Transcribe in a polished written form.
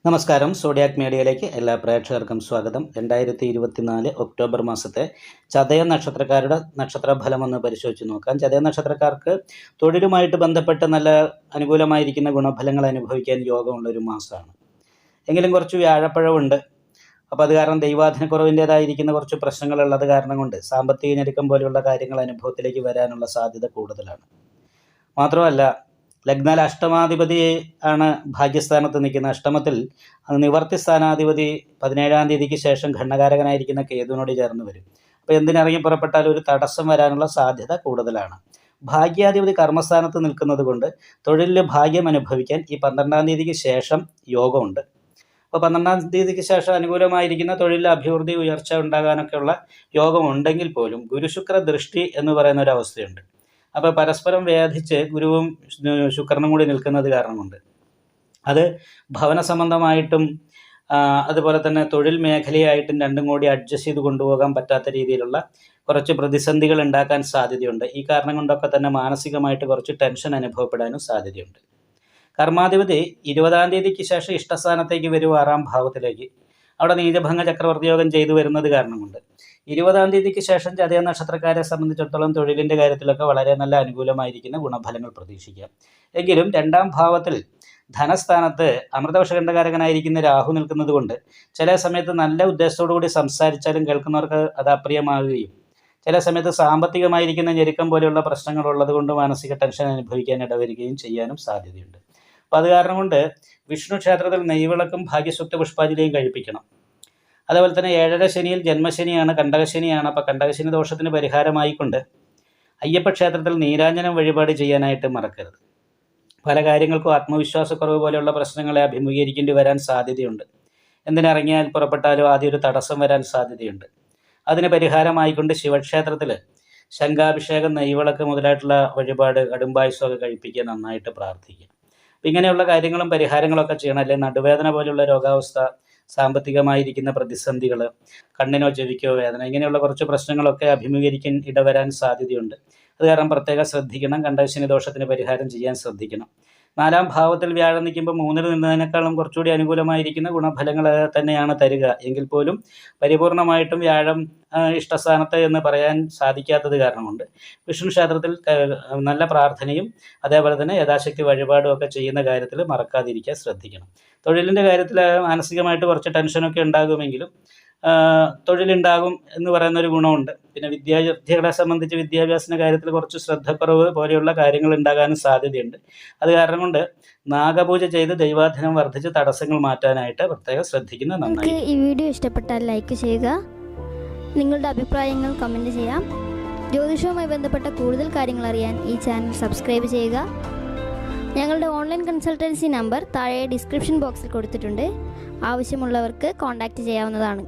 നമസ്കാരം. സോഡിയാക് മീഡിയയിലേക്ക് എല്ലാ പ്രേക്ഷകർക്കും സ്വാഗതം. 2024 ഒക്ടോബർ മാസത്തെ ചതയ നക്ഷത്രക്കാരുടെ നക്ഷത്രഫലം ഒന്ന് പരിശോധിച്ച് നോക്കാം. ചതയ നക്ഷത്രക്കാർക്ക് തൊഴിലുമായിട്ട് ബന്ധപ്പെട്ട് നല്ല അനുകൂലമായിരിക്കുന്ന ഗുണഫലങ്ങൾ അനുഭവിക്കാൻ യോഗമുള്ളൊരു മാസമാണ്. എങ്കിലും കുറച്ച് വ്യാഴപ്പഴമുണ്ട്. അപ്പോൾ അത് കാരണം ദൈവാധീനക്കുറവിൻ്റേതായിരിക്കുന്ന കുറച്ച് പ്രശ്നങ്ങളുള്ളത് കാരണം കൊണ്ട് സാമ്പത്തിക ഞെരുക്കം പോലെയുള്ള കാര്യങ്ങൾ അനുഭവത്തിലേക്ക് വരാനുള്ള സാധ്യത കൂടുതലാണ്. മാത്രമല്ല, ലഗ്നാൽ അഷ്ടമാധിപതി ആണ് ഭാഗ്യസ്ഥാനത്ത് നിൽക്കുന്ന. അഷ്ടമത്തിൽ നിവർത്തി സ്ഥാനാധിപതി 17-ാം തീയതിക്ക് ശേഷം ഖണ്ഡകാരകനായിരിക്കുന്ന കേതുവിനോട് ചേർന്ന് വരും. അപ്പോൾ എന്തിനിറങ്ങി പുറപ്പെട്ടാലും ഒരു തടസ്സം വരാനുള്ള സാധ്യത കൂടുതലാണ്. ഭാഗ്യാധിപതി കർമ്മസ്ഥാനത്ത് നിൽക്കുന്നത് കൊണ്ട് തൊഴിലിൽ ഭാഗ്യം അനുഭവിക്കാൻ ഈ 12-ാം തീയതിക്ക് ശേഷം യോഗമുണ്ട്. അപ്പോൾ 12-ാം തീയതിക്ക് ശേഷം അനുകൂലമായിരിക്കുന്ന തൊഴിലിൽ അഭിവൃദ്ധി ഉയർച്ച ഉണ്ടാകാനൊക്കെയുള്ള യോഗമുണ്ടെങ്കിൽ പോലും ഗുരുശുക്ര ദൃഷ്ടി എന്ന് പറയുന്ന ഒരു അവസ്ഥയുണ്ട്. അപ്പോൾ പരസ്പരം വേധിച്ച് ഗുരുവും ശുക്രനും കൂടി നിൽക്കുന്നത് കാരണം കൊണ്ട് അത് ഭവന സംബന്ധമായിട്ടും അതുപോലെ തന്നെ തൊഴിൽ മേഖലയായിട്ടും രണ്ടും കൂടി അഡ്ജസ്റ്റ് ചെയ്ത് കൊണ്ടുപോകാൻ പറ്റാത്ത രീതിയിലുള്ള കുറച്ച് പ്രതിസന്ധികൾ ഉണ്ടാക്കാൻ സാധ്യതയുണ്ട്. ഈ കാരണം കൊണ്ടൊക്കെ തന്നെ മാനസികമായിട്ട് കുറച്ച് ടെൻഷൻ അനുഭവപ്പെടാനും സാധ്യതയുണ്ട്. കർമാധിപതി 20-ാം തീയതിക്ക് ശേഷം ഇഷ്ടസ്ഥാനത്തേക്ക് വരും, 6-ാം ഭാവത്തിലേക്ക്. അവിടെ നീചഭംഗ ചക്രവർത്തി യോഗം ചെയ്തു വരുന്നത് കാരണം കൊണ്ട് 20-ാം തീയതിക്ക് ശേഷം ചതയ നക്ഷത്രക്കാരെ സംബന്ധിച്ചിടത്തോളം തൊഴിലിൻ്റെ കാര്യത്തിലൊക്കെ വളരെ നല്ല അനുകൂലമായിരിക്കുന്ന ഗുണഫലങ്ങൾ പ്രതീക്ഷിക്കാം. എങ്കിലും 2-ാം ഭാവത്തിൽ ധനസ്ഥാനത്ത് അമൃതവർഷകണ്ഠകാരകനായിരിക്കുന്ന രാഹു നിൽക്കുന്നത് കൊണ്ട് ചില സമയത്ത് നല്ല ഉദ്ദേശത്തോടു കൂടി സംസാരിച്ചാലും കേൾക്കുന്നവർക്ക് അത് അപ്രിയമാകുകയും ചില സമയത്ത് സാമ്പത്തികമായിരിക്കുന്ന ഞെരുക്കം പോലെയുള്ള പ്രശ്നങ്ങളുള്ളത് കൊണ്ട് മാനസിക ടെൻഷൻ അനുഭവിക്കാൻ ഇടവരികയും ചെയ്യാനും സാധ്യതയുണ്ട്. അപ്പോൾ അത് കാരണം കൊണ്ട് വിഷ്ണു ക്ഷേത്രത്തിൽ നെയ്വിളക്കും ഭാഗ്യസുക്ത പുഷ്പാഞ്ജലിയും കഴിപ്പിക്കണം. അതേപോലെ തന്നെ 7ര ശനിയിൽ ജന്മശനിയാണ്, കണ്ടകശനിയാണ്. അപ്പോൾ കണ്ടകശനി ദോഷത്തിന് പരിഹാരമായിക്കൊണ്ട് അയ്യപ്പ ക്ഷേത്രത്തിൽ നീരാഞ്ജനം വഴിപാട് ചെയ്യാനായിട്ട് മറക്കരുത്. പല കാര്യങ്ങൾക്കും ആത്മവിശ്വാസക്കുറവ് പോലെയുള്ള പ്രശ്നങ്ങളെ അഭിമുഖീകരിക്കേണ്ടി വരാൻ സാധ്യതയുണ്ട്. എന്തിനിറങ്ങിയാൽ പുറപ്പെട്ടാലും ആദ്യം ഒരു തടസ്സം വരാൻ സാധ്യതയുണ്ട്. അതിന് പരിഹാരമായിക്കൊണ്ട് ശിവക്ഷേത്രത്തിൽ ശംഖാഭിഷേകം, നെയ്വിളക്ക് മുതലായിട്ടുള്ള വഴിപാട്, കടുംബായുസമൊക്കെ കഴിപ്പിക്കുക, നന്നായിട്ട് പ്രാർത്ഥിക്കുക. അപ്പം ഇങ്ങനെയുള്ള കാര്യങ്ങളും പരിഹാരങ്ങളൊക്കെ ചെയ്യണം. അല്ലെങ്കിൽ നടുവേദന പോലെയുള്ള രോഗാവസ്ഥ, സാമ്പത്തികമായിരിക്കുന്ന പ്രതിസന്ധികൾ, കണ്ണിനോ ചെവിക്കോ വേദന, ഇങ്ങനെയുള്ള കുറച്ച് പ്രശ്നങ്ങളൊക്കെ അഭിമുഖീകരിക്കാൻ ഇടവരാൻ സാധ്യതയുണ്ട്. അത് കാരണം പ്രത്യേകം ശ്രദ്ധിക്കണം. കണ്ടകശനി ദോഷത്തിന് പരിഹാരം ചെയ്യാൻ ശ്രദ്ധിക്കണം. 4-ാം ഭാവത്തിൽ വ്യാഴം നിൽക്കുമ്പോൾ 3-ൽ നിന്നതിനേക്കാളും കുറച്ചുകൂടി അനുകൂലമായിരിക്കുന്ന ഗുണഫലങ്ങൾ തന്നെയാണ് തരിക. എങ്കിൽ പോലും പരിപൂർണമായിട്ടും വ്യാഴം ഇഷ്ടസ്ഥാനത്ത് എന്ന് പറയാൻ സാധിക്കാത്തത് കാരണം കൊണ്ട് വിഷ്ണു ക്ഷേത്രത്തിൽ നല്ല പ്രാർത്ഥനയും അതേപോലെ തന്നെ യഥാശക്തി വഴിപാടും ഒക്കെ ചെയ്യുന്ന കാര്യത്തിൽ മറക്കാതിരിക്കാൻ ശ്രദ്ധിക്കണം. തൊഴിലിൻ്റെ കാര്യത്തിൽ മാനസികമായിട്ട് കുറച്ച് ടെൻഷനൊക്കെ ഉണ്ടാകുമെങ്കിലും തൊഴിലുണ്ടാകും എന്ന് പറയുന്നൊരു ഗുണമുണ്ട്. പിന്നെ വിദ്യാർത്ഥികളെ സംബന്ധിച്ച് വിദ്യാഭ്യാസത്തിൻ്റെ കാര്യത്തിൽ കുറച്ച് ശ്രദ്ധക്കുറവ് പോലെയുള്ള കാര്യങ്ങൾ ഉണ്ടാകാനും സാധ്യതയുണ്ട്. അത് കാരണം കൊണ്ട് നാഗപൂജ ചെയ്ത് ദൈവാധീനം വർദ്ധിച്ച് തടസ്സങ്ങൾ മാറ്റാനായിട്ട് പ്രത്യേകം ശ്രദ്ധിക്കുന്നത് നന്നായി. ഈ വീഡിയോ ഇഷ്ടപ്പെട്ടാൽ ലൈക്ക് ചെയ്യുക, നിങ്ങളുടെ അഭിപ്രായങ്ങൾ കമൻറ്റ് ചെയ്യാം. ജ്യോതിഷവുമായി ബന്ധപ്പെട്ട കൂടുതൽ കാര്യങ്ങൾ അറിയാൻ ഈ ചാനൽ സബ്സ്ക്രൈബ് ചെയ്യുക. ഞങ്ങളുടെ ഓൺലൈൻ കൺസൾട്ടൻസി നമ്പർ താഴെ ഡിസ്ക്രിപ്ഷൻ ബോക്സിൽ കൊടുത്തിട്ടുണ്ട്. ആവശ്യമുള്ളവർക്ക് കോൺടാക്റ്റ് ചെയ്യാവുന്നതാണ്.